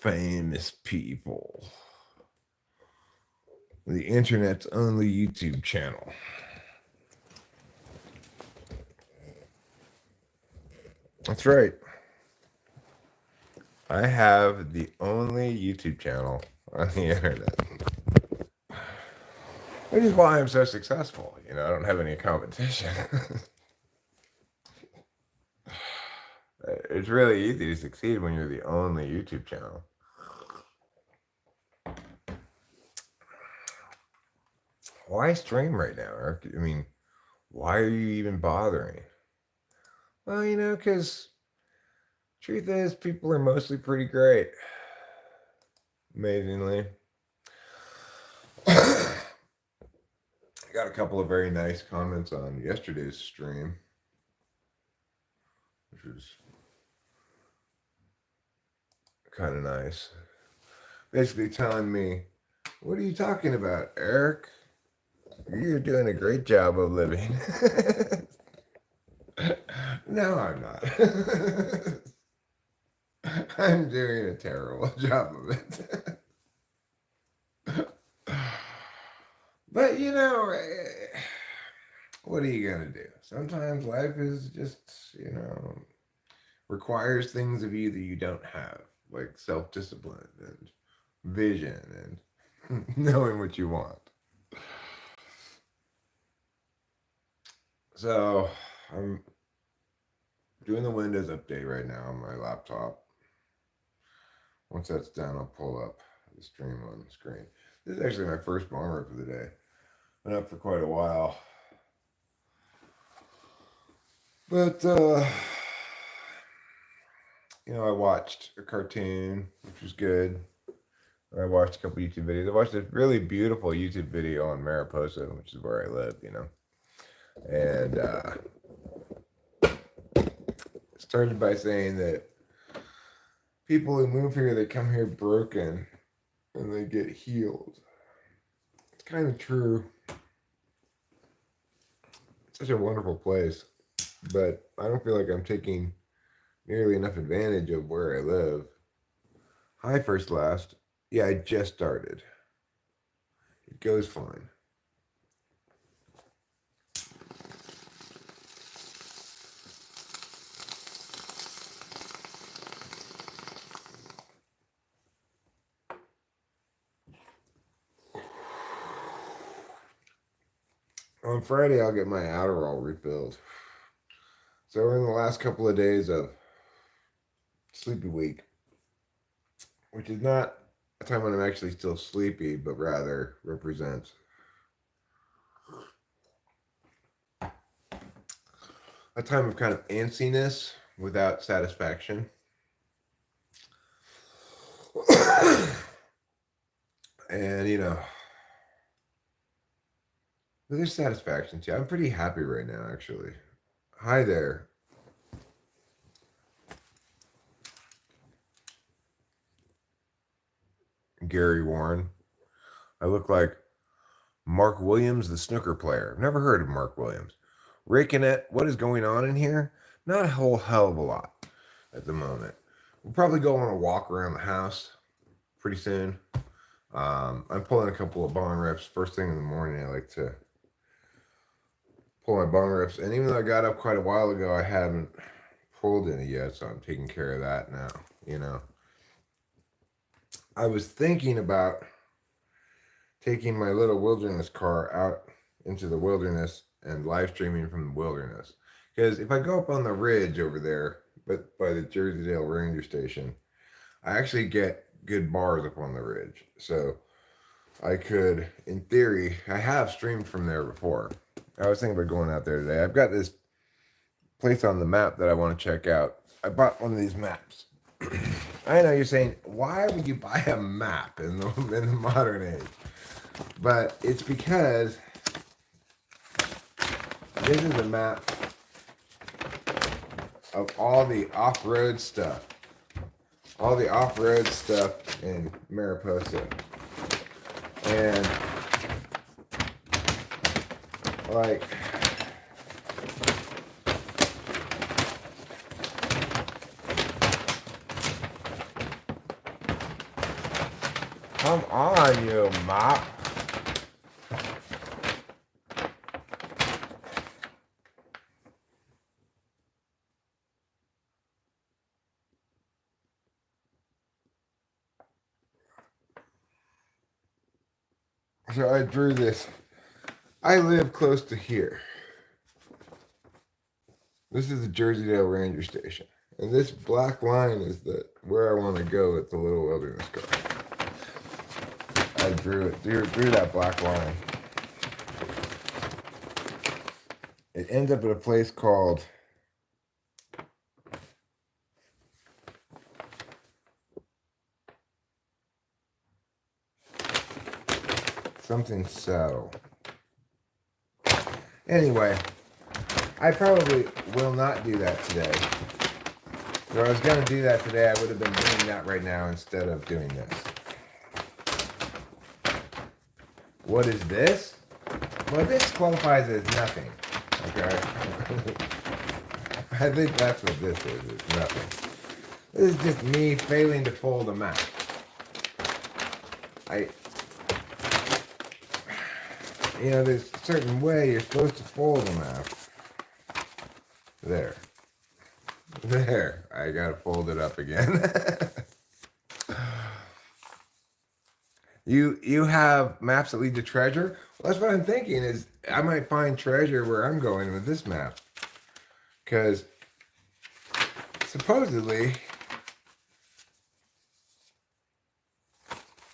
famous people. The internet's only YouTube channel. That's right. I have the only YouTube channel on the internet. Which is why I'm so successful. I don't have any competition. It's really easy to succeed when you're the only YouTube channel. Why stream right now, Eric? I mean, why are you even bothering? Well, because truth is, people are mostly pretty great. Amazingly. I got a couple of very nice comments on yesterday's stream, which was kind of nice. Basically telling me, what are you talking about, Eric? You're doing a great job of living. No, I'm not. I'm doing a terrible job of it. But what are you gonna do? Sometimes life is just, requires things of you that you don't have, like self-discipline and vision and knowing what you want. So I'm doing the Windows update right now on my laptop. Once that's done, I'll pull up the stream on the screen. This is actually my first bong rip of the day. Been up for quite a while. But, I watched a cartoon, which was good. I watched a couple YouTube videos. I watched a really beautiful YouTube video on Mariposa, which is where I live, And started by saying that people who move here, they come here broken and they get healed. It's kind of true. It's such a wonderful place, but I don't feel like I'm taking nearly enough advantage of where I live. Hi, First Last. Yeah, I just started. It goes fine. On Friday, I'll get my Adderall refilled. So we're in the last couple of days of sleepy week, which is not a time when I'm actually still sleepy, but rather represents a time of kind of antsiness without satisfaction. And, there's satisfaction too. I'm pretty happy right now, actually. Hi there. Gary Warren. I look like Mark Williams, the snooker player. I've never heard of Mark Williams. Rakinette, what is going on in here? Not a whole hell of a lot at the moment. We'll probably go on a walk around the house pretty soon. I'm pulling a couple of bong rips first thing in the morning. I like to pull my bong rips, and even though I got up quite a while ago, I haven't pulled any yet, so I'm taking care of that now. I was thinking about taking my little wilderness car out into the wilderness and live streaming from the wilderness, because if I go up on the ridge over there, but by the Jersey-Dale Ranger Station, I actually get good bars up on the ridge. So I could, in theory, I have streamed from there before. I was thinking about going out there today. I've got this place on the map that I want to check out. I bought one of these maps. I know you're saying, why would you buy a map in the modern age? But it's because this is a map of all the off-road stuff. All the off-road stuff in Mariposa. And like, Come on, you mop. So I drew this. I live close to here. This is the Jersey-Dale Ranger Station. And this black line is where I want to go with the little wilderness car. I drew that black line. It ends up at a place called something Saddle. Anyway, I probably will not do that today. If I was going to do that today, I would have been doing that right now instead of doing this. What is this? Well, this qualifies as nothing. Okay? I think that's what this is. It's nothing. This is just me failing to fold a map. There's a certain way you're supposed to fold a map. There. There. I gotta fold it up again. You have maps that lead to treasure? Well, that's what I'm thinking is I might find treasure where I'm going with this map. Because supposedly,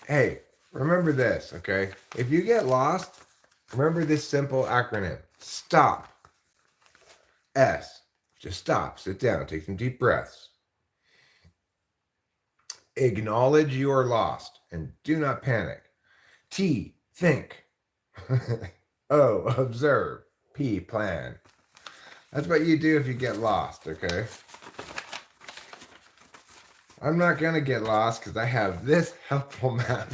hey, remember this, okay? If you get lost, remember this simple acronym. STOP. S. Just stop. Sit down. Take some deep breaths. Acknowledge you are lost and do not panic. T. Think. O. Observe. P. Plan. That's what you do if you get lost, okay? I'm not going to get lost because I have this helpful map.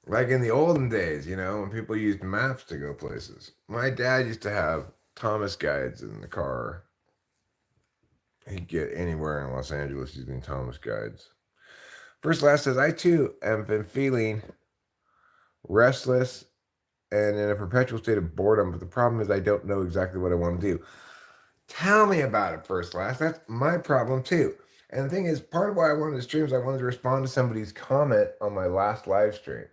Like in the olden days, when people used maps to go places. My dad used to have Thomas guides in the car. He'd get anywhere in Los Angeles using Thomas guides. First Last says, I too have been feeling restless and in a perpetual state of boredom, but the problem is I don't know exactly what I want to do. Tell me about it, First Last. That's my problem too. And the thing is, part of why I wanted to stream is I wanted to respond to somebody's comment on my last live stream,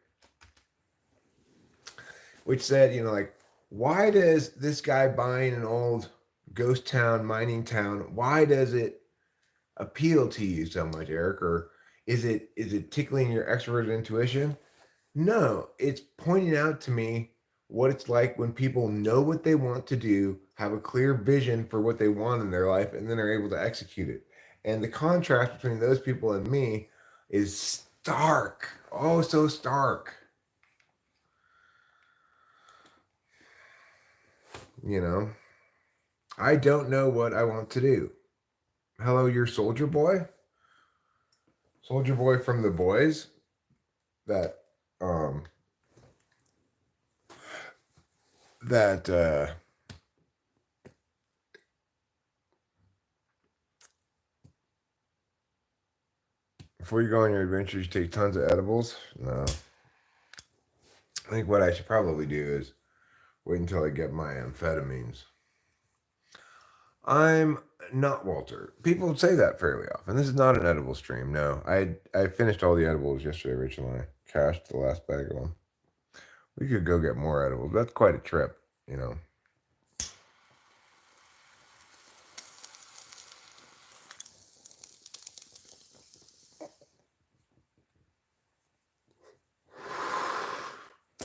which said, why does this guy buying an old ghost town, mining town, why does it appeal to you so much, Eric? Or is it tickling your extrovert intuition? No, it's pointing out to me what it's like when people know what they want to do, have a clear vision for what they want in their life, and then are able to execute it. And the contrast between those people and me is stark. Oh, so stark. I don't know what I want to do. Hello, you're Soldier Boy? Soldier Boy from The Boys? That before you go on your adventures, you take tons of edibles? No. I think what I should probably do is wait until I get my amphetamines. I'm not Walter. People say that fairly often. This is not an edible stream. No, I finished all the edibles yesterday, Rachel, and I cashed the last bag of them. We could go get more edibles. That's quite a trip,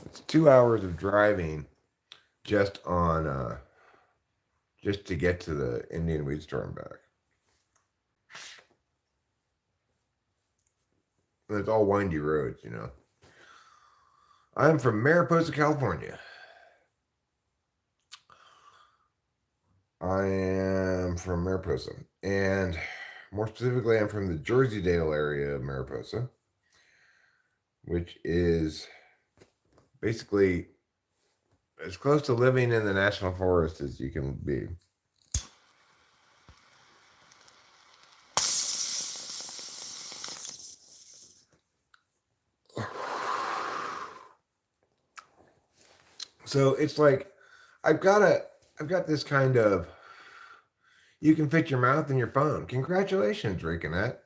It's 2 hours of driving just on just to get to the Indian weed store and back. And it's all windy roads, I'm from Mariposa, California. I am from Mariposa. And more specifically, I'm from the Jersey-Dale area of Mariposa, which is basically as close to living in the national forest as you can be. So it's like I've got this kind of, you can fit your mouth in your phone. Congratulations, Rick and that.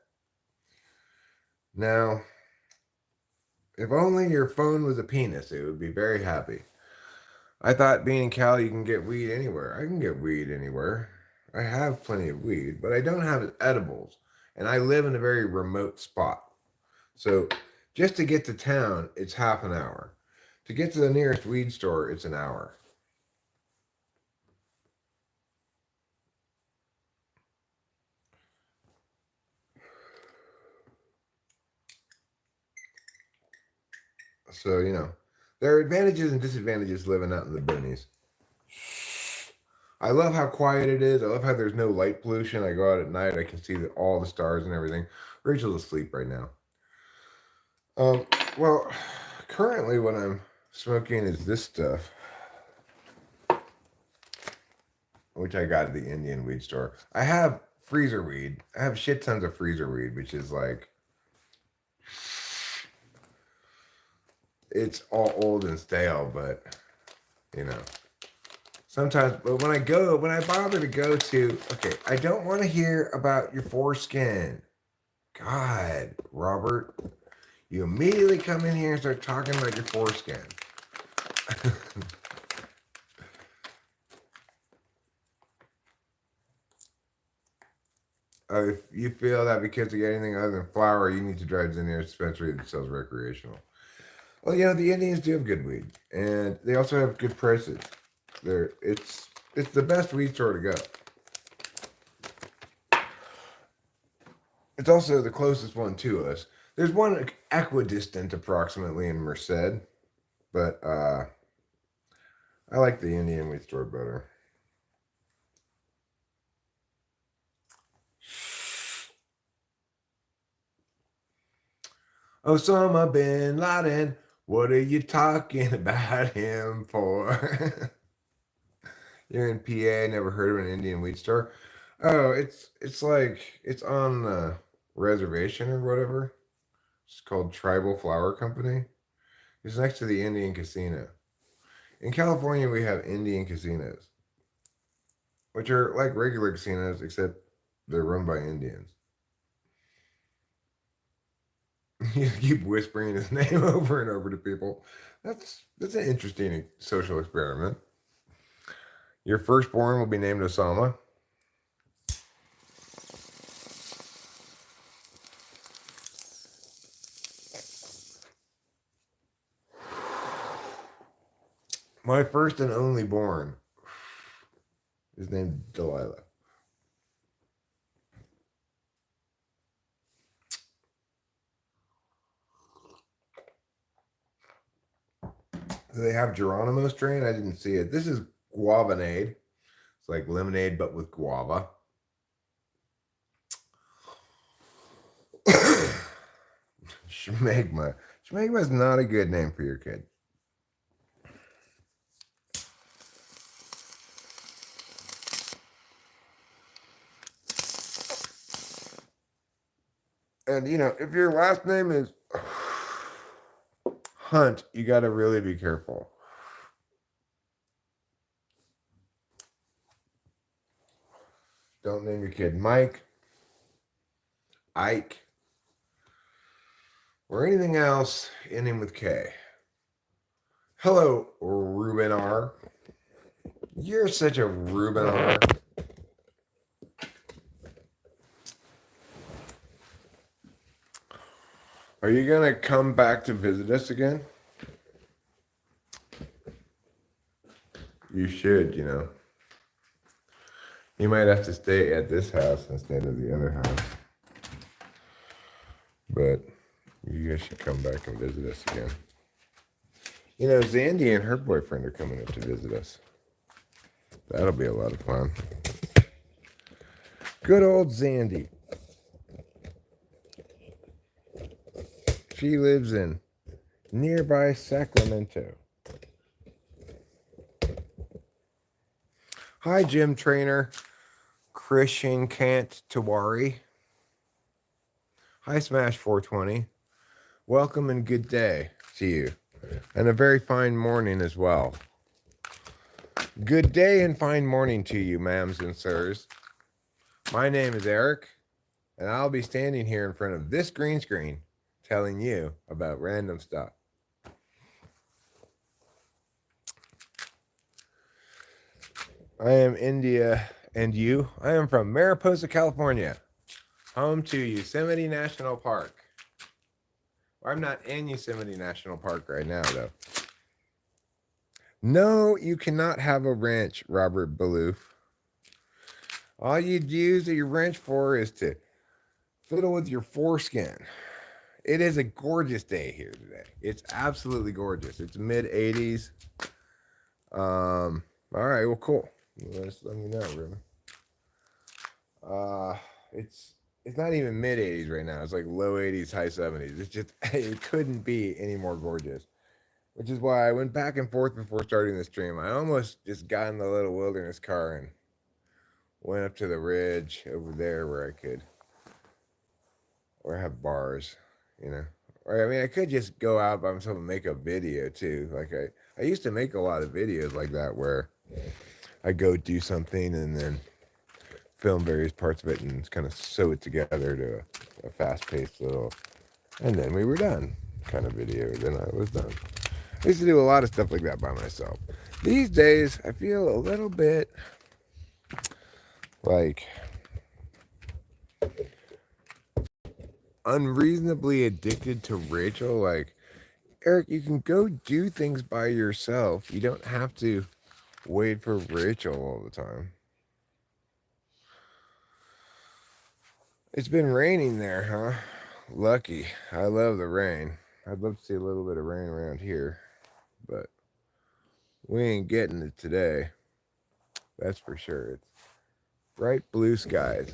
Now, if only your phone was a penis, it would be very happy. I thought being in Cali, you can get weed anywhere. I can get weed anywhere. I have plenty of weed, but I don't have edibles. And I live in a very remote spot. So just to get to town, it's half an hour. To get to the nearest weed store, it's an hour. So, there are advantages and disadvantages living out in the boonies. I love how quiet it is. I love how there's no light pollution. I go out at night, I can see all the stars and everything. Rachel's asleep right now. Well, currently what I'm smoking is this stuff, which I got at the Indian weed store. I have freezer weed. I have shit tons of freezer weed, which is like, it's all old and stale, but sometimes, but when I bother to go to, okay, I don't want to hear about your foreskin. God, Robert, you immediately come in here and start talking about your foreskin. If you feel that because you get anything other than flour, you need to drive to the nearest dispensary that sells recreational. Well, the Indians do have good weed, and they also have good prices. It's the best weed store to go. It's also the closest one to us. There's one equidistant approximately in Merced, but I like the Indian weed store better. Osama bin Laden, what are you talking about him for? You're in PA, never heard of an Indian weed store? Oh, it's like it's on the reservation or whatever. It's called Tribal Flower Company. It's next to the Indian Casino. In California, we have Indian casinos, which are like regular casinos, except they're run by Indians. You keep whispering his name over and over to people. That's an interesting social experiment. Your firstborn will be named Osama. My first and only born is named Delilah. Do they have Geronimo strain? I didn't see it. This is Guavanade. It's like lemonade, but with guava. Schmegma. Schmegma is not a good name for your kid. And if your last name is Hunt, you got to really be careful. Don't name your kid Mike, Ike, or anything else ending with K. Hello, Ruben R. You're such a Ruben R. Are you going to come back to visit us again? You should, You might have to stay at this house instead of the other house. But you guys should come back and visit us again. Zandy and her boyfriend are coming up to visit us. That'll be a lot of fun. Good old Zandy. She lives in nearby Sacramento. Hi, gym trainer Christian Kant Tawari. Hi, Smash 420. Welcome and good day to you. And a very fine morning as well. Good day and fine morning to you, ma'ams and sirs. My name is Eric, and I'll be standing here in front of this green screen telling you about random stuff. I am India, and you? I am from Mariposa, California, home to Yosemite National Park. I'm not in Yosemite National Park right now, though. No, you cannot have a wrench, Robert Balloof. All you'd use your wrench for is to fiddle with your foreskin. It is a gorgeous day here today. It's absolutely gorgeous. It's mid 80s. All right, well, cool. Just let me know, Ruben. It's not even mid 80s right now. It's like low 80s, high 70s. It's just it couldn't be any more gorgeous. Which is why I went back and forth before starting the stream. I almost just got in the little wilderness car and went up to the ridge over there where I could, or have bars, you know. Or I mean, I could just go out by myself and make a video too. Like I used to make a lot of videos like that where I go do something and then film various parts of it and kind of sew it together to a fast-paced little, and then we were done kind of video. Then I was done. I used to do a lot of stuff like that by myself. These days, I feel a little bit like unreasonably addicted to Rachel. Like, Eric, you can go do things by yourself. You don't have to wait for Rachel all the time. It's been raining there, huh? Lucky. I love the rain. I'd love to see a little bit of rain around here, but we ain't getting it today. That's for sure. It's bright blue skies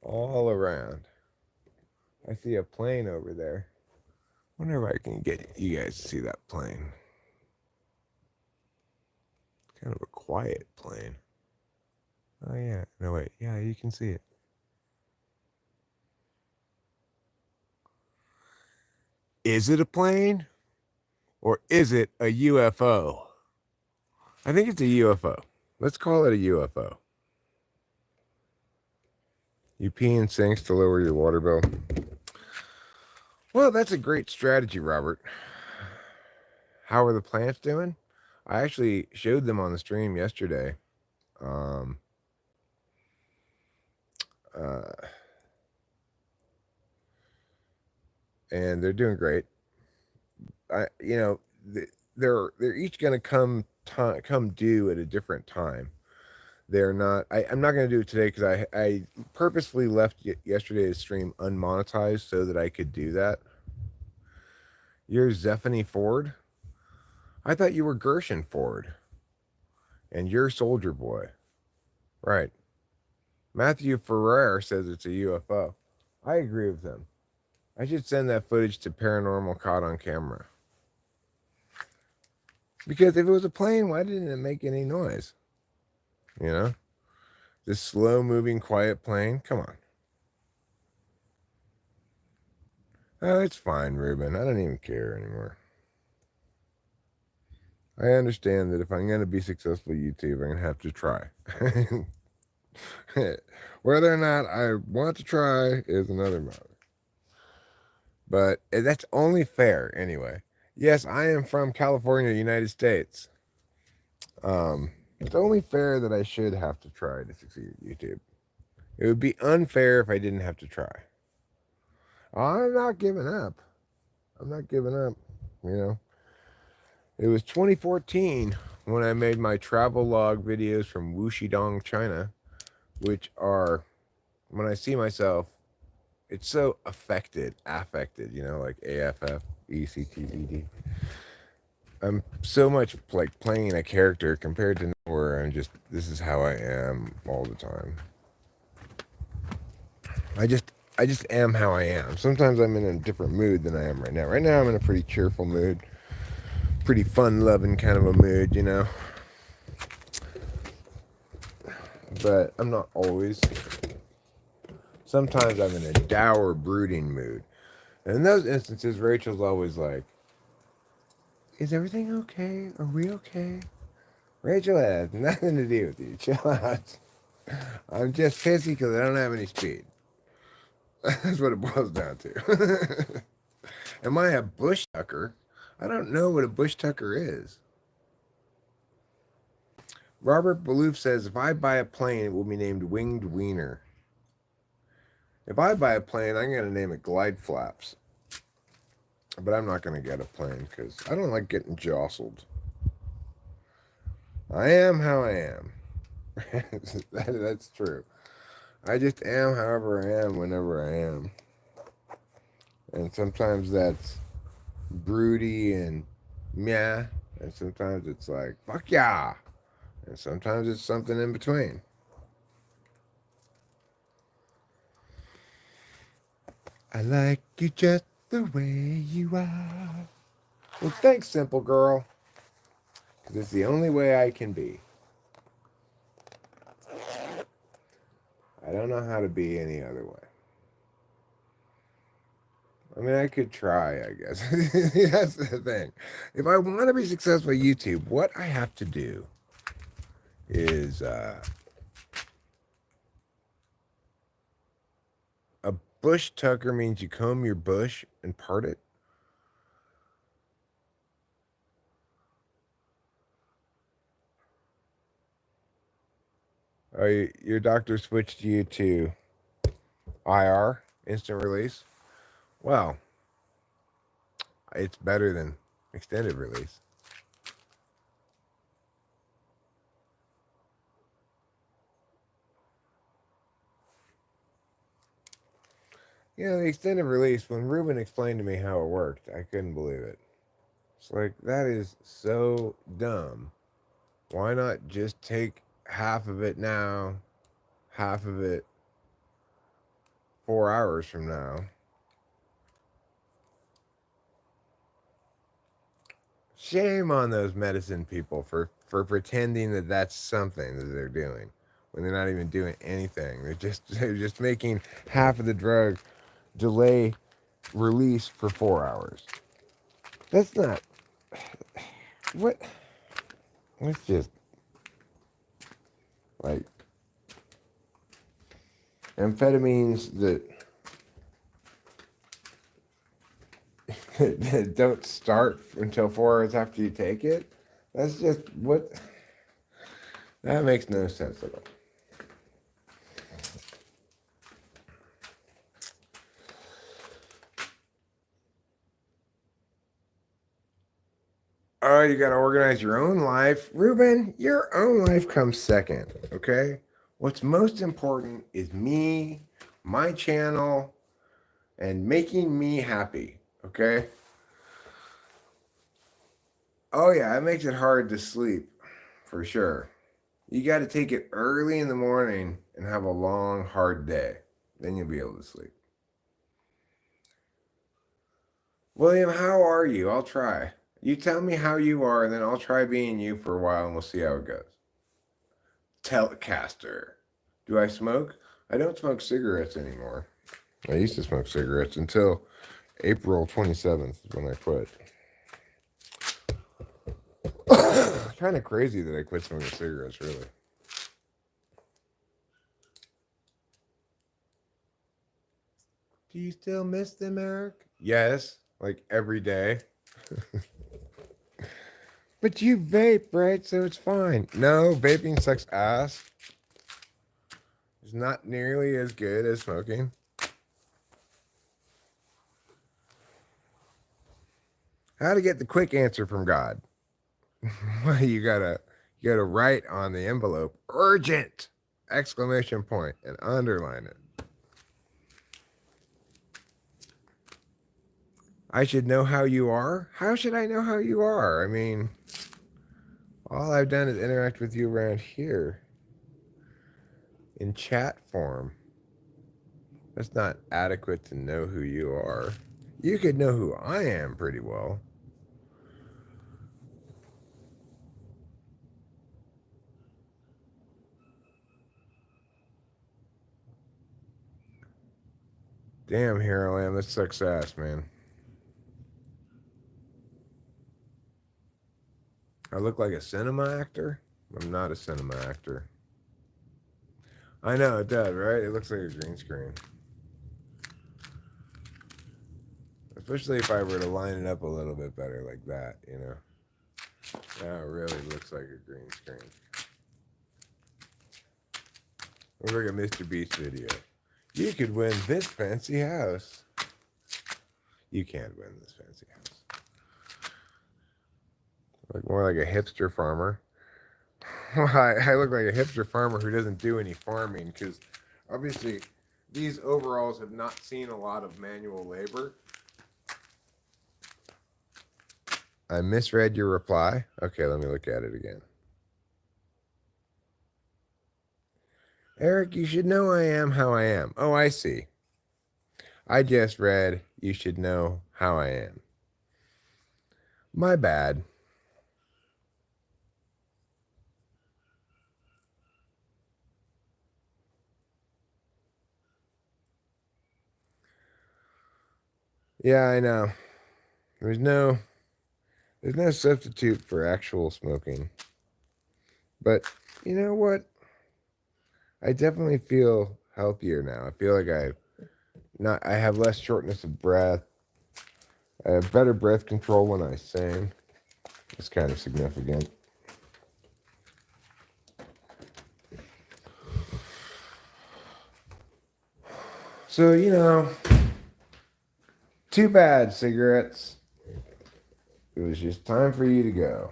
all around. I see a plane over there. Wonder if I can get you guys to see that plane. Kind of a quiet plane. Oh yeah, no wait, yeah, you can see it. Is it a plane? Or is it a UFO? I think it's a UFO. Let's call it a UFO. You pee in sinks to lower your water bill. Well, that's a great strategy, Robert. How are the plants doing? I actually showed them on the stream yesterday. And they're doing great. They're each going to come due at a different time. They're not. I'm not going to do it today because I purposefully left yesterday's stream unmonetized so that I could do that. You're Zephany Ford. I thought you were Gershon Ford, and you're Soldier Boy, right? Matthew Ferrer says it's a UFO. I agree with him. I should send that footage to Paranormal Caught on Camera. Because if it was a plane, why didn't it make any noise? You know? This slow-moving, quiet plane? Come on. Oh, it's fine, Ruben. I don't even care anymore. I understand that if I'm going to be successful at YouTube, I'm going to have to try. Whether or not I want to try is another matter. But that's only fair anyway. Yes, I am from California, United States. It's only fair that I should have to try to succeed at YouTube. It would be unfair if I didn't have to try. I'm not giving up. I'm not giving up, you know. It was 2014 when I made my travel log videos from Wuxidong, China, which are, when I see myself, it's so affected, you know, like AFFECTED. I'm so much like playing a character compared to where I'm just, this is how I am all the time. I just am how I am. Sometimes I'm in a different mood than I am right now. Right now I'm in a pretty cheerful mood, pretty fun-loving kind of a mood, you know. But I'm not always. Sometimes I'm in a dour, brooding mood. And in those instances, Rachel's always like, Is everything okay? Are we okay? Rachel, it has nothing to do with you. Chill out. I'm just pissy because I don't have any speed. That's what it boils down to. Am I a bush tucker? I don't know what a bush tucker is. Robert Balloof says, if I buy a plane, it will be named Winged Wiener. If I buy a plane, I'm going to name it Glide Flaps. But I'm not going to get a plane because I don't like getting jostled. I am how I am. That's true. I just am however I am whenever I am. And sometimes that's broody and meh. And sometimes it's like, fuck yeah. And sometimes it's something in between. I like you just the way you are. Well, thanks, simple girl. Because it's the only way I can be. I don't know how to be any other way. I mean, I could try, I guess. That's the thing. If I want to be successful at YouTube, what I have to do is a bush tucker means you comb your bush and part it. Oh, your doctor switched you to IR, instant release. Well, it's better than extended release. You know, the extended release, when Ruben explained to me how it worked, I couldn't believe it. It's like, that is so dumb. Why not just take half of it now, half of it 4 hours from now? Shame on those medicine people for pretending that that's something that they're doing when they're not even doing anything. They're just making half of the drug delay release for 4 hours. That's not what. It's just like amphetamines that don't start until 4 hours after you take it. That's just what. That makes no sense at all. Oh, you got to organize your own life. Ruben, your own life comes second, okay? What's most important is me, my channel, and making me happy, okay? Oh, yeah, it makes it hard to sleep, for sure. You got to take it early in the morning and have a long, hard day. Then you'll be able to sleep. William, how are you? I'll try. You tell me how you are, and then I'll try being you for a while, and we'll see how it goes. Telecaster. Do I smoke? I don't smoke cigarettes anymore. I used to smoke cigarettes until April 27th when I quit. Kind of crazy that I quit smoking cigarettes, really. Do you still miss them, Eric? Yes, like every day. But you vape, right? So it's fine. No, vaping sucks ass. It's not nearly as good as smoking. How to get the quick answer from God? Well, you gotta write on the envelope urgent exclamation point and underline it. I should know how you are. How should I know how you are? I mean, all I've done is interact with you around here in chat form. That's not adequate to know who you are. You could know who I am pretty well. Damn, Hero Lamb, that sucks ass, man. look like a cinema actor? I'm not a cinema actor. I know, it does, right? It looks like a green screen. Especially if I were to line it up a little bit better like that, you know. Now it really looks like a green screen. Looks like a Mr. Beast video. You could win this fancy house. You can't win this fancy house. Like more like a hipster farmer. I look like a hipster farmer who doesn't do any farming because obviously these overalls have not seen a lot of manual labor. I misread your reply. Okay, let me look at it again. Eric, you should know I am how I am. Oh, I see. I just read, you should know how I am. My bad. Yeah, I know. There's no substitute for actual smoking. But you know what? I definitely feel healthier now. I feel like I have less shortness of breath. I have better breath control when I sing. It's kind of significant. So, you know, too bad, cigarettes. It was just time for you to go.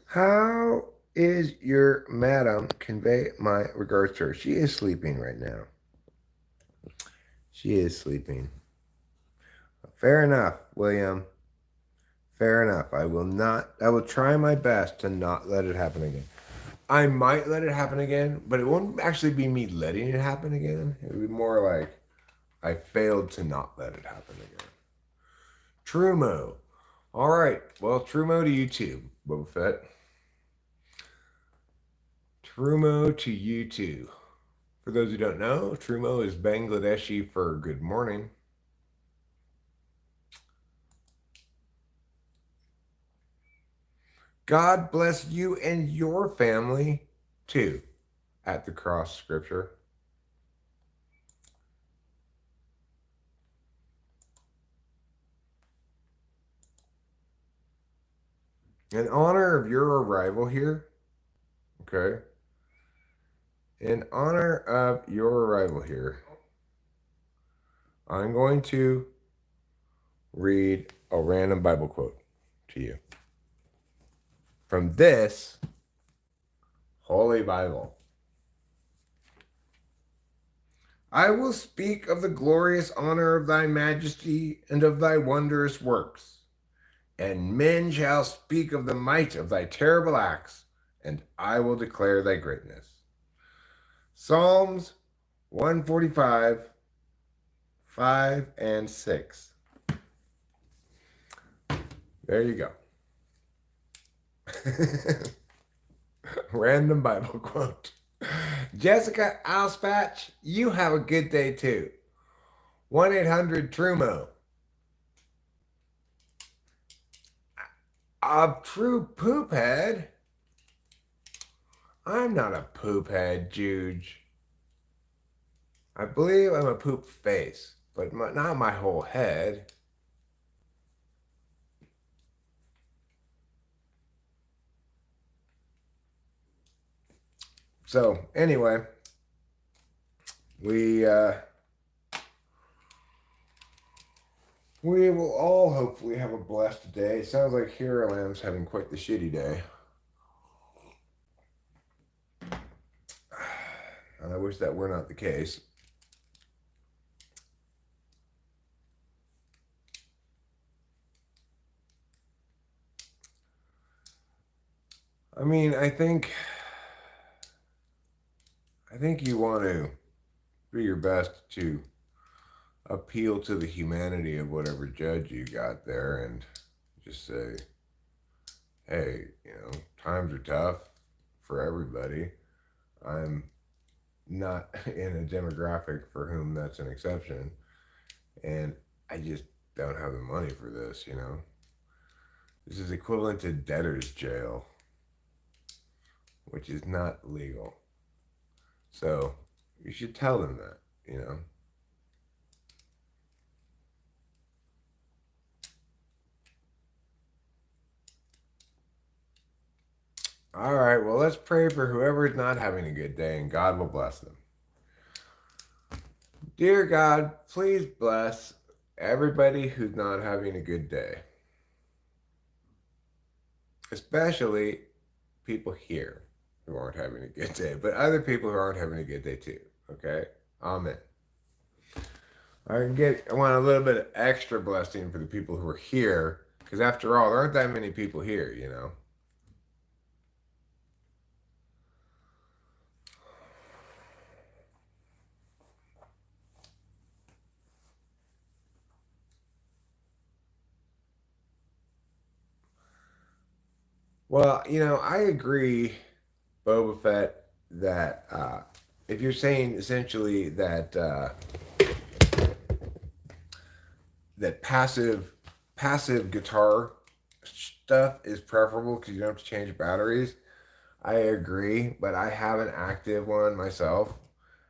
How is your madam? Convey my regards to her. She is sleeping right now. She is sleeping. Fair enough, William. Fair enough. I will try my best to not let it happen again. I might let it happen again, but it won't actually be me letting it happen again. It would be more like I failed to not let it happen again. Trumo. All right. Well, Trumo to you too, Boba Fett. Trumo to you too. For those who don't know, Trumo is Bangladeshi for good morning. God bless you and your family too, at the cross scripture. In honor of your arrival here, okay? In honor of your arrival here, I'm going to read a random Bible quote to you from this Holy Bible. I will speak of the glorious honor of thy majesty and of thy wondrous works, and men shall speak of the might of thy terrible acts, and I will declare thy greatness. Psalms 145, 5 and 6. There you go. Random Bible quote. Jessica Auspatch, you have a good day too. 1-800-TRUMO. A true poop head? I'm not a poop head, Juge. I believe I'm a poop face, but not my whole head. So, anyway, we will all hopefully have a blessed day. It sounds like Hero Lamb's having quite the shitty day. I wish that were not the case. I mean, I think you want to do your best to appeal to the humanity of whatever judge you got there and just say, hey, you know, times are tough for everybody. I'm not in a demographic for whom that's an exception. And I just don't have the money for this, you know? This is equivalent to debtor's jail, which is not legal. So you should tell them that, you know? All right, well, let's pray for whoever is not having a good day, and God will bless them. Dear God, please bless everybody who's not having a good day, especially people here who aren't having a good day, but other people who aren't having a good day too. Okay? Amen. I want a little bit of extra blessing for the people who are here, because after all, there aren't that many people here, you know? Well, you know, I agree, Boba Fett, that if you're saying essentially that that passive guitar stuff is preferable because you don't have to change batteries, I agree, but I have an active one myself,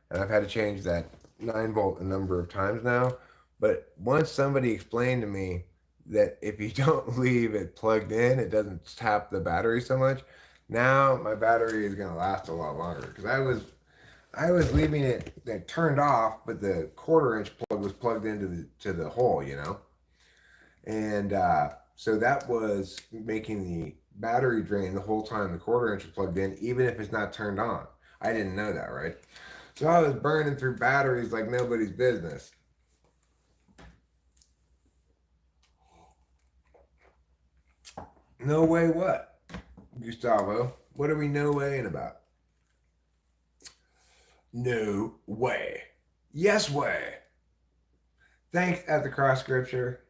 and I've had to change that 9 volt a number of times now. But once somebody explained to me that if you don't leave it plugged in, it doesn't tap the battery so much. Now my battery is gonna last a lot longer because I was leaving it like, turned off, but the quarter-inch plug was plugged into the hole, you know, and so that was making the battery drain the whole time the quarter-inch was plugged in, even if it's not turned on. I didn't know that, right? So I was burning through batteries like nobody's business. No way what? Gustavo, what are we no waying about? No way. Yes way. Thanks at the cross scripture.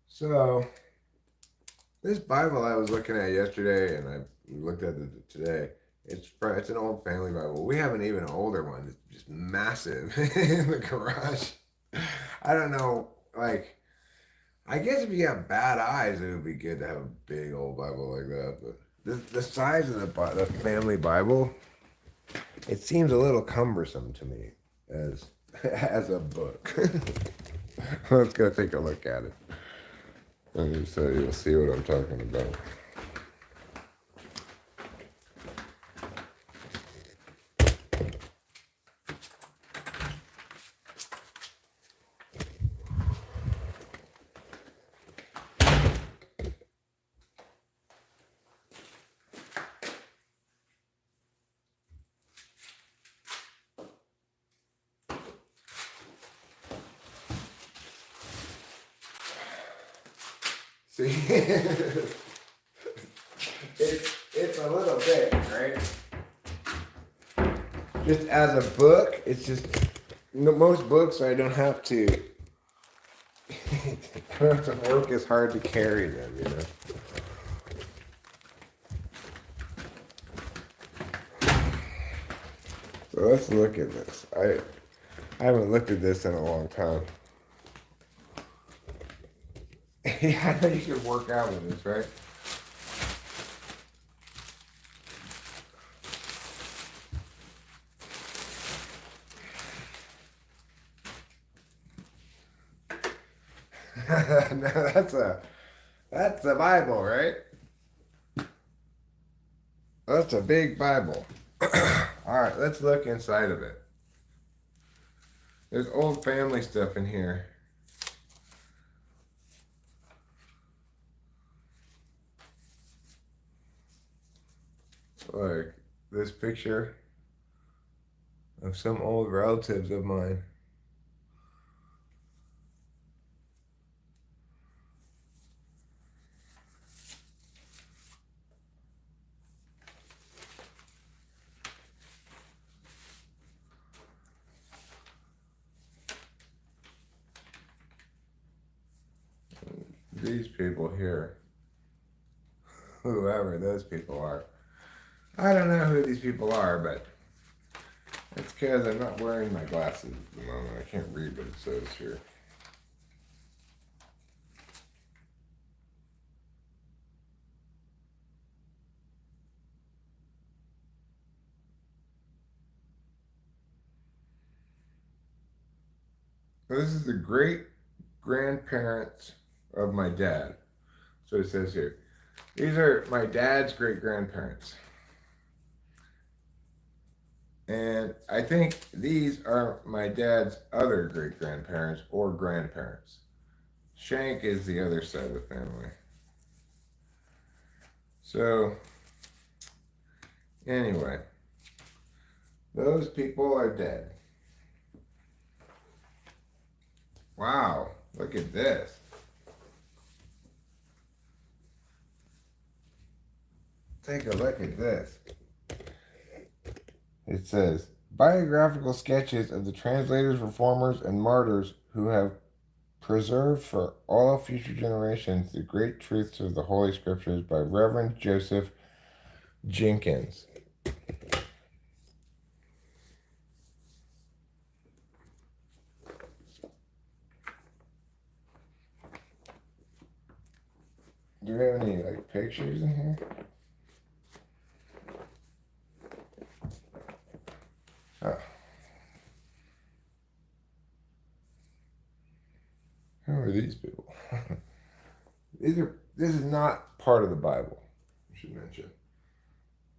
So, this Bible I was looking at yesterday and I looked at it today, it's an old family Bible. We have an even older one. It's just massive in the garage. I don't know, like, I guess if you have bad eyes, it would be good to have a big old Bible like that. But the size of the family Bible, it seems a little cumbersome to me as as a book. Let's go take a look at it, and so you'll see what I'm talking about. See, it's a little big, right? Just as a book, it's just most books I don't have to. I don't have to work as hard to carry them, you know. So let's look at this. I haven't looked at this in a long time. Yeah, I know you could work out with this, right? No, that's a Bible, right? That's a big Bible. All right, let's look inside of it. There's old family stuff in here. Like this picture of some old relatives of mine. these people here, whoever those people are. I don't know who these people are, but it's because I'm not wearing my glasses at the moment. I can't read what it says here. So this is the great grandparents of my dad. So it says here. These are my dad's great grandparents. And I think these are my dad's other great grandparents or grandparents. Shank is the other side of the family. So, anyway, those people are dead. Wow, look at this. Take a look at this. It says, biographical sketches of the translators, reformers, and martyrs who have preserved for all future generations the great truths of the Holy Scriptures by Reverend Joseph Jenkins. Do we have any pictures in here? Oh. Who are these people? This is not part of the Bible, I should mention.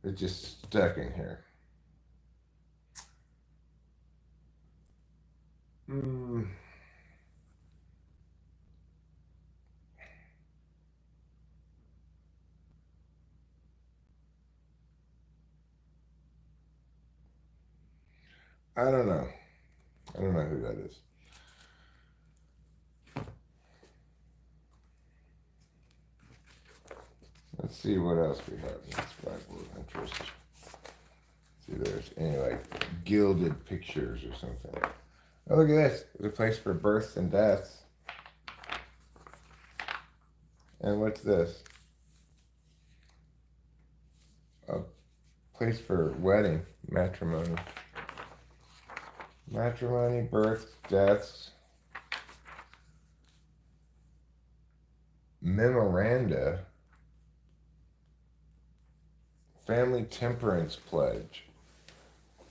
It's just stuck in here. I don't know. I don't know who that is. Let's see what else we have in this Bible of interest. See if there's any gilded pictures or something. Oh, look at this. There's a place for births and deaths. And what's this? A place for wedding, matrimony. Matrimony, births, deaths. Memoranda. Family temperance pledge.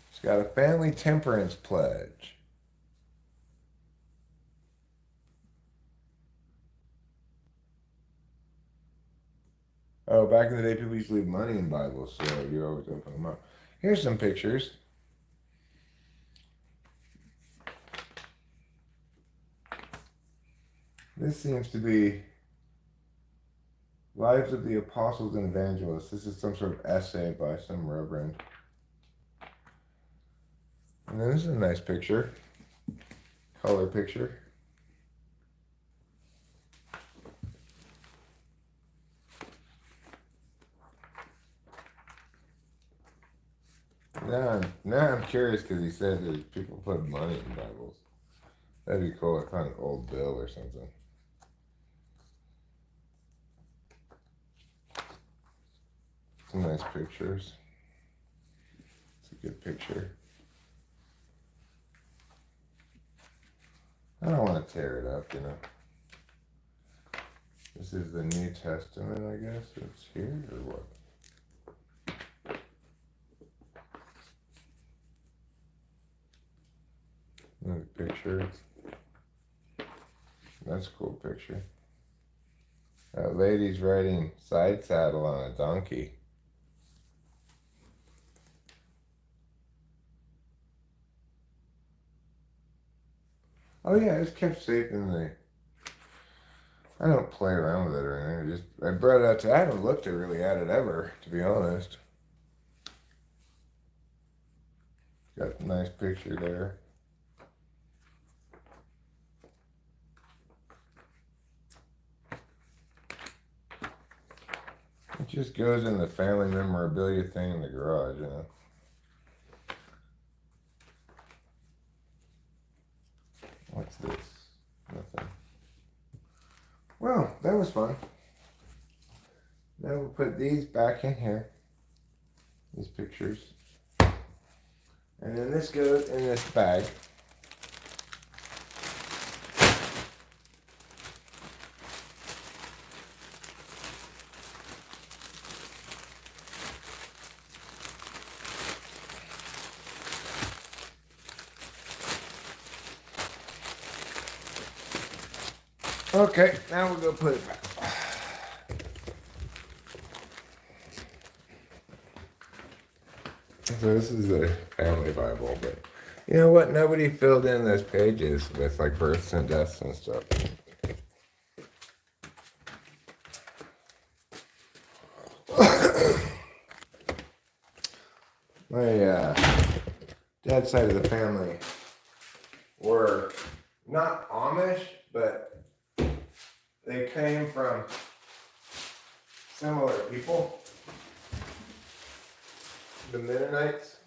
It's got a family temperance pledge. Oh, back in the day, people used to leave money in Bibles, so you always open them up. Here's some pictures. This seems to be Lives of the Apostles and Evangelists. This is some sort of essay by some reverend. And then this is a nice picture. Color picture. Now I'm curious because he said that people put money in Bibles. That'd be cool. I found an old bill or something. Some nice pictures. It's a good picture. I don't want to tear it up, This is the New Testament, I guess. It's here or what? Another picture. That's a cool picture. That lady's riding side saddle on a donkey. Oh yeah, it's kept safe in the... I don't play around with it or anything. I brought it out I haven't looked really at it ever, to be honest. Got a nice picture there. It just goes in the family memorabilia thing in the garage, What's this? Nothing. What Well, that was fun. Now we'll put these back in here. These pictures. And then this goes in this bag. Okay, now we'll go put it back. So this is a family Bible, but you know what? Nobody filled in those pages with like births and deaths and stuff. My dad's side of the family were not Amish, but they came from similar people. The Mennonites.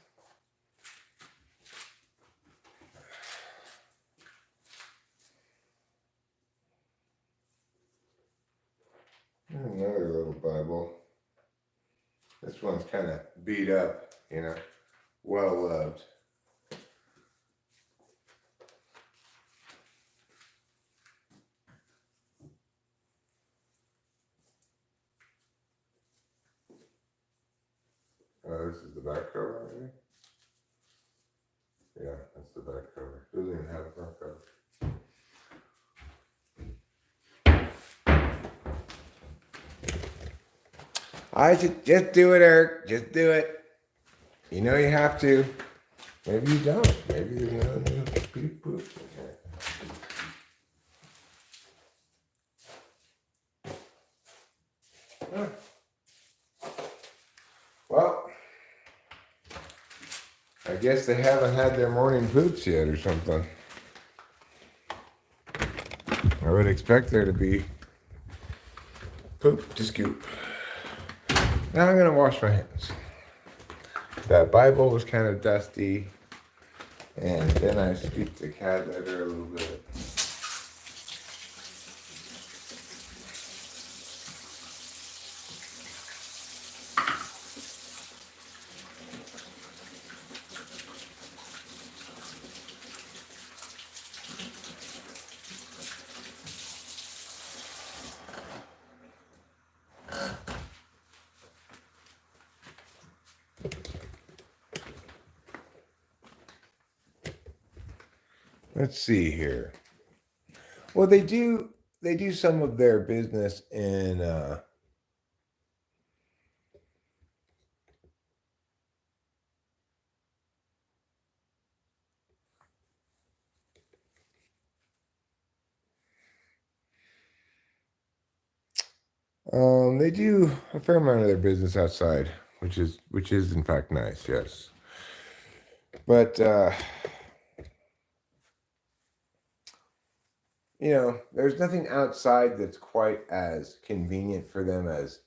Another little Bible. This one's kind of beat up, you know, well loved. Oh, this is the back cover, maybe? Yeah, that's the back cover. It doesn't even have a front cover. I should just do it, Eric. Just do it. You know you have to. Maybe you don't. Maybe there's no poop in here. Huh. Well, I guess they haven't had their morning poops yet or something. I would expect there to be poop to scoop. Now I'm going to wash my hands. That Bible was kind of dusty. And then I scooped the cat litter a little bit. Let's see here. Well, they do some of their business in they do a fair amount of their business outside, which is in fact nice, yes. But you know, there's nothing outside that's quite as convenient for them as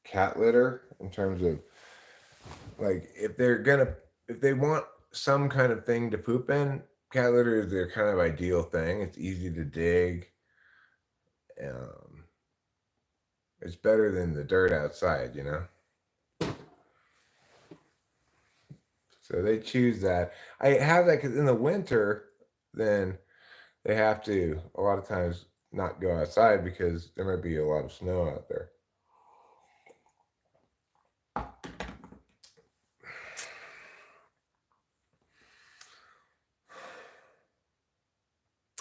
cat litter in terms of like if they want some kind of thing to poop in, cat litter is their kind of ideal thing. It's easy to dig. It's better than the dirt outside, you know. So they choose that. I have that because in the winter, then they have to a lot of times not go outside because there might be a lot of snow out there.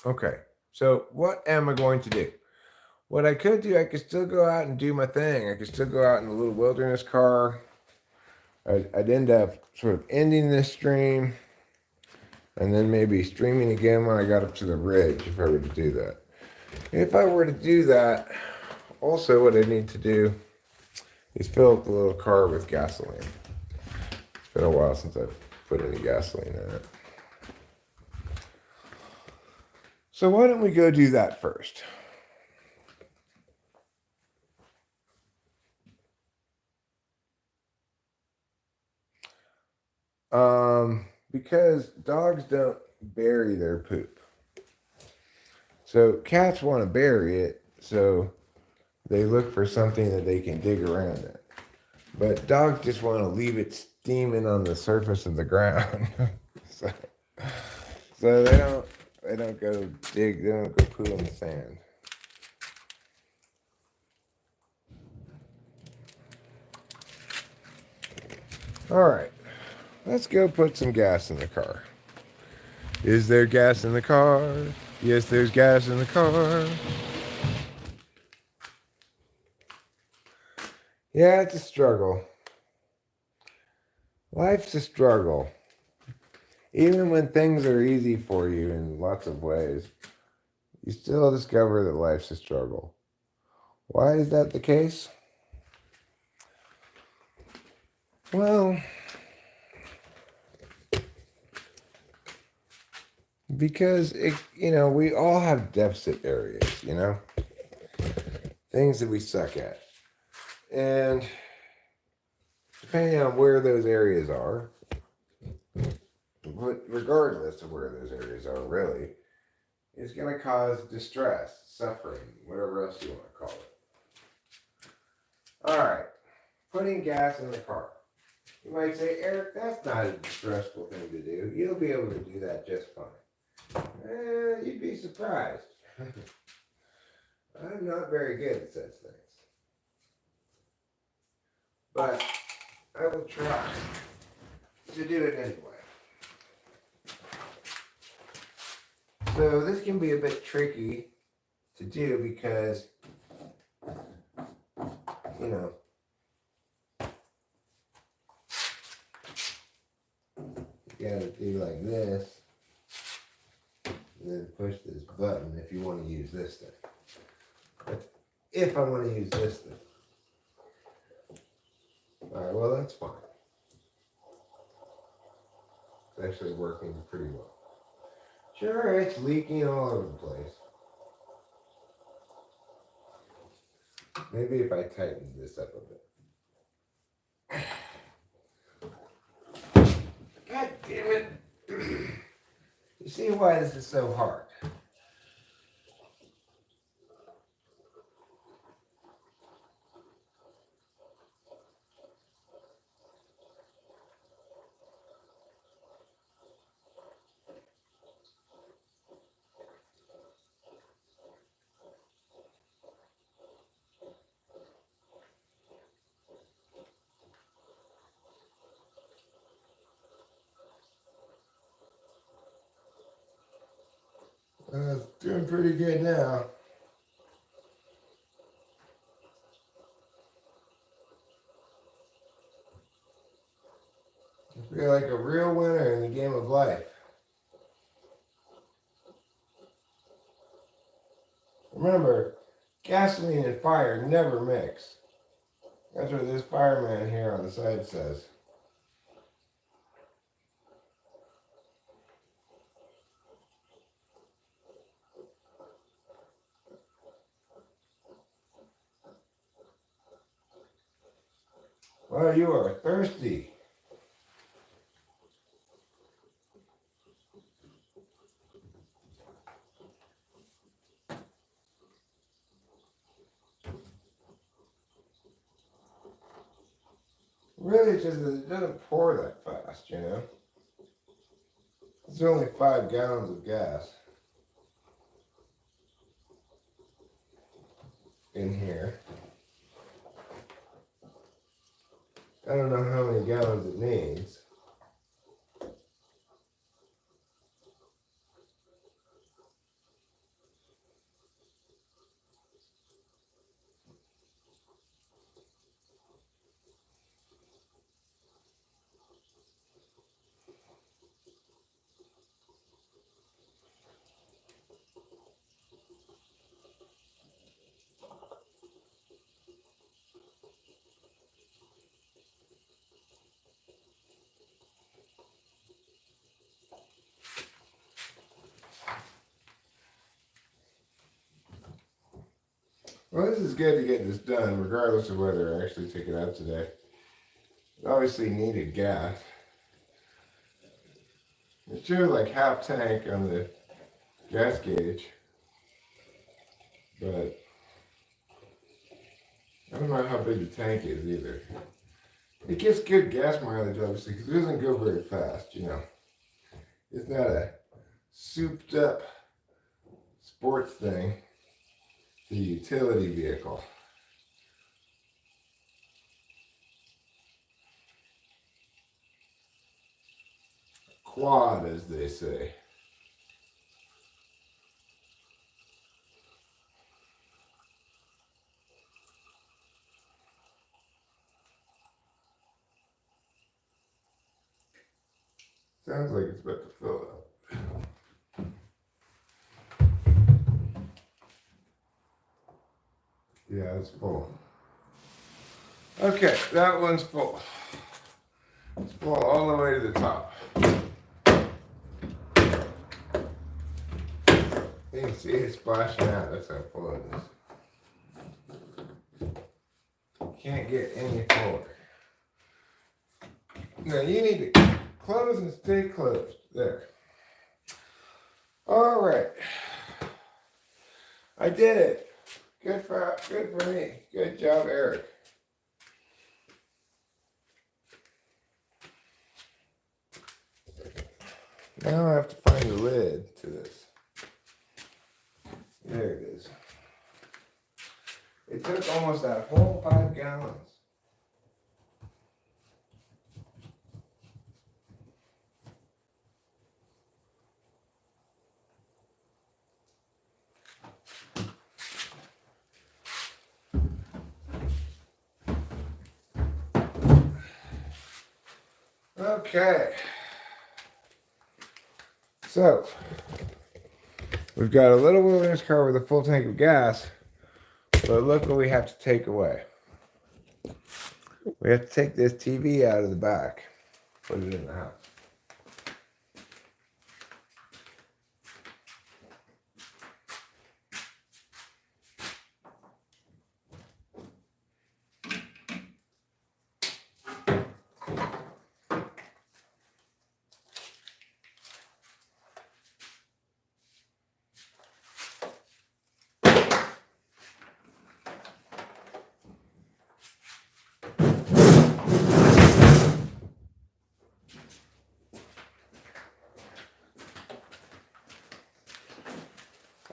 Okay, so what am I going to do? What I could do, I could still go out and do my thing. I could still go out in the little wilderness car. I'd end up sort of ending this stream and then maybe streaming again when I got up to the ridge if I were to do that. If I were to do that, also what I need to do is fill up the little car with gasoline. It's been a while since I've put any gasoline in it. So why don't we go do that first? Because dogs don't bury their poop. So cats want to bury it. So they look for something that they can dig around in. But dogs just want to leave it steaming on the surface of the ground. so, so they don't go dig, they don't go poo in the sand. All right, let's go put some gas in the car. Is there gas in the car? Yes, there's gas in the car. Yeah, it's a struggle. Life's a struggle. Even when things are easy for you in lots of ways, you still discover that life's a struggle. Why is that the case? Well, because we all have deficit areas, things that we suck at. And depending on where those areas are, but regardless of where those areas are, really, it's going to cause distress, suffering, whatever else you want to call it. All right, putting gas in the car. You might say, Eric, that's not a stressful thing to do. You'll be able to do that just fine. You'd be surprised. I'm not very good at such things. But I will try to do it anyway. So this can be a bit tricky to do because, you gotta do like this, and then push this button if you want to use this thing. But if I want to use this thing. Alright, well that's fine. It's actually working pretty well. Sure, it's leaking all over the place. Maybe if I tighten this up a bit. God damn it. You see why this is so hard? It's doing pretty good now. I feel like a real winner in the game of life. Remember, gasoline and fire never mix. That's what this fireman here on the side says. Well, you are thirsty. Really, it's just that it doesn't pour that fast, It's only 5 gallons of gas in here. I don't know how many gallons it needs. Well, this is good to get this done, regardless of whether I actually take it out today. Obviously needed gas. It showed like half tank on the gas gauge, but I don't know how big the tank is either. It gets good gas mileage, obviously, because it doesn't go very fast, you know. It's not a souped up sports thing. It's a utility vehicle. Quad, as they say. Sounds like it's about to fill up. Yeah, it's full. Okay, that one's full. It's full all the way to the top. You can see it splashing out. That's how full it is. Can't get any fuller. Now you need to close and stay closed. There. All right. I did it. Good for me. Good job, Eric. Now I have to find the lid to this. There it is. It took almost that whole 5 gallons. Okay. So, we've got a little wilderness car with a full tank of gas, but look what we have to take away. We have to take this TV out of the back, put it in the house.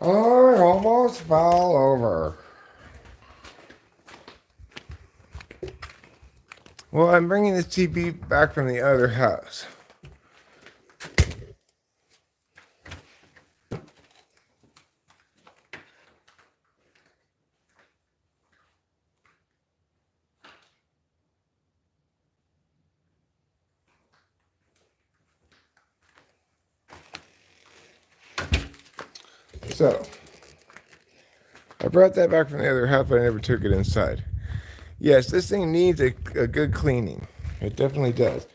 Oh, it almost fell over. Well, I'm bringing this TV back from the other house. So, I brought that back from the other house, but I never took it inside. Yes, this thing needs a good cleaning. It definitely does.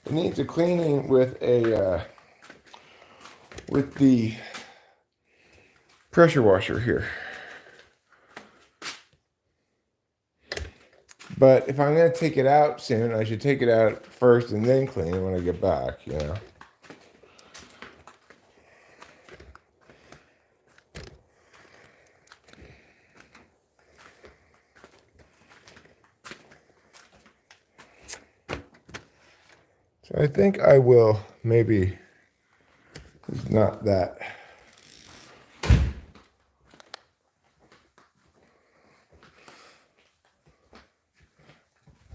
It needs a cleaning with the pressure washer here. But if I'm going to take it out soon, I should take it out first and then clean it when I get back, you know. So I think I will maybe, it's not that.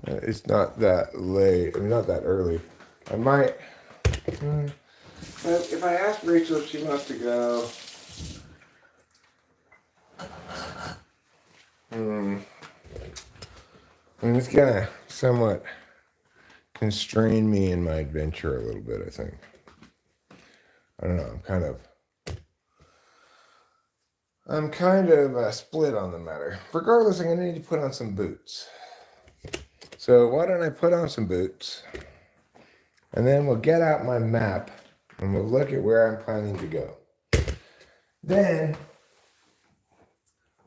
It's not that late, I mean, not that early. I might, but if I ask Rachel if she wants to go, I mean, it's gonna somewhat constrain me in my adventure a little bit, I think. I don't know, I'm kind of split on the matter. Regardless, I'm gonna need to put on some boots. So why don't I put on some boots, and then we'll get out my map, and we'll look at where I'm planning to go. Then,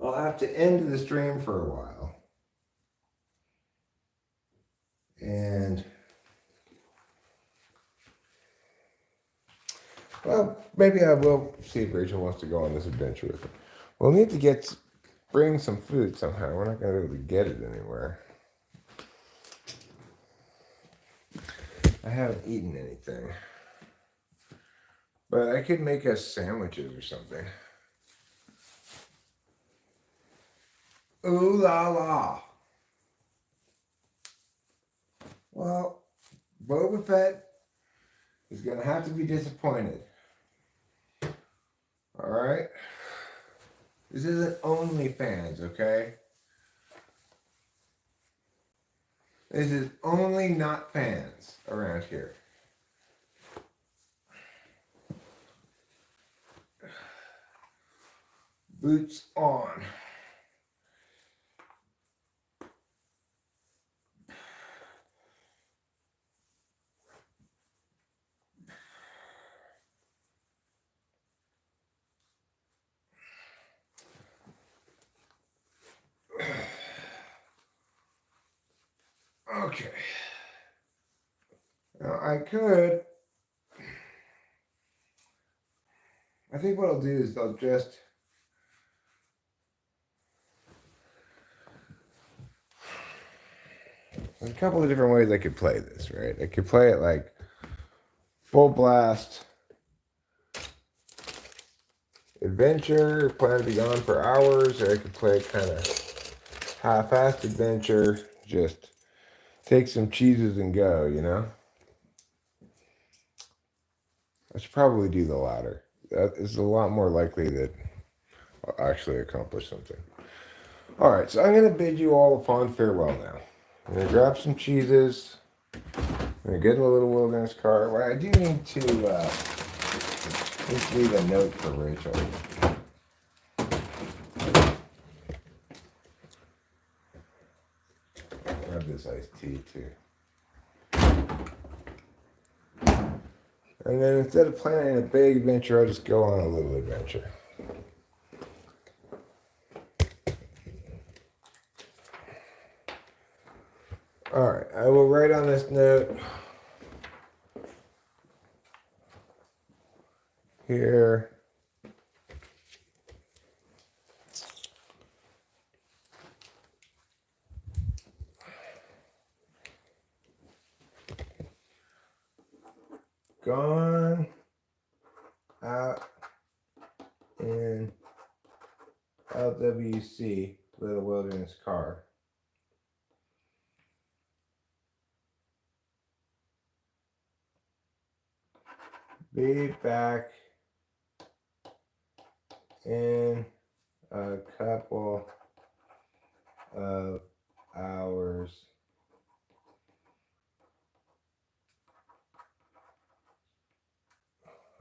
I'll have to end the stream for a while. And, well, maybe I will see if Rachel wants to go on this adventure with me. We'll need to get bring some food somehow. We're not going to be able to get it anywhere. I haven't eaten anything. But I could make us sandwiches or something. Ooh la la. Well, Boba Fett is going to have to be disappointed. Alright? This isn't OnlyFans, okay? This is only not fans around here. Boots on. Okay. Now I think what I'll do is I'll just there's a couple of different ways I could play this, right? I could play it like full blast adventure, plan to be gone for hours, or I could play kind of half-assed adventure, just take some cheeses and go, you know? I should probably do the latter. That is a lot more likely that I'll actually accomplish something. All right, so I'm going to bid you all a fond farewell now. I'm going to grab some cheeses. I'm going to get in a little wilderness car. Well, I do need to leave a note for Rachel. Grab this iced tea too. And then instead of planning a big adventure, I'll just go on a little adventure. All right, I will write on this note here. Gone out in LWC, Little Wilderness Car. Be back in a couple of hours.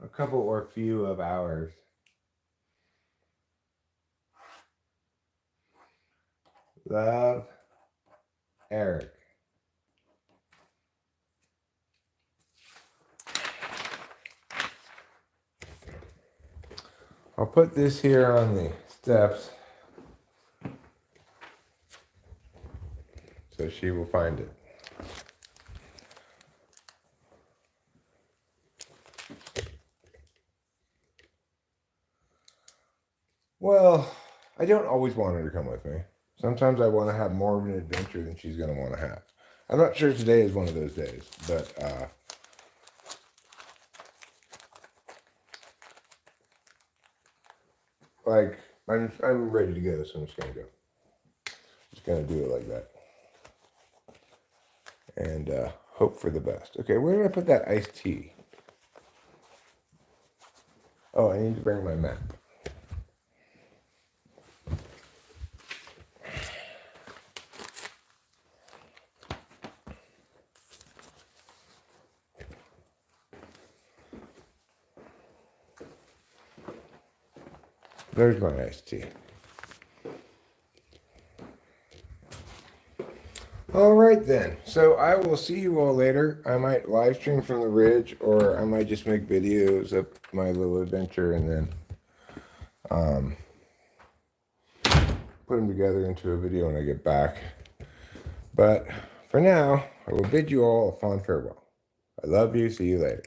A couple or few of hours. Love, Eric. I'll put this here on the steps so she will find it. Well, I don't always want her to come with me. Sometimes I want to have more of an adventure than she's going to want to have. I'm not sure today is one of those days, but like I'm ready to go, so I'm just going to go. Just going to do it like that. And hope for the best. Okay, where did I put that iced tea? Oh, I need to bring my map. There's my iced tea. All right then. So I will see you all later. I might live stream from the ridge, or I might just make videos of my little adventure and then put them together into a video when I get back. But for now, I will bid you all a fond farewell. I love you. See you later.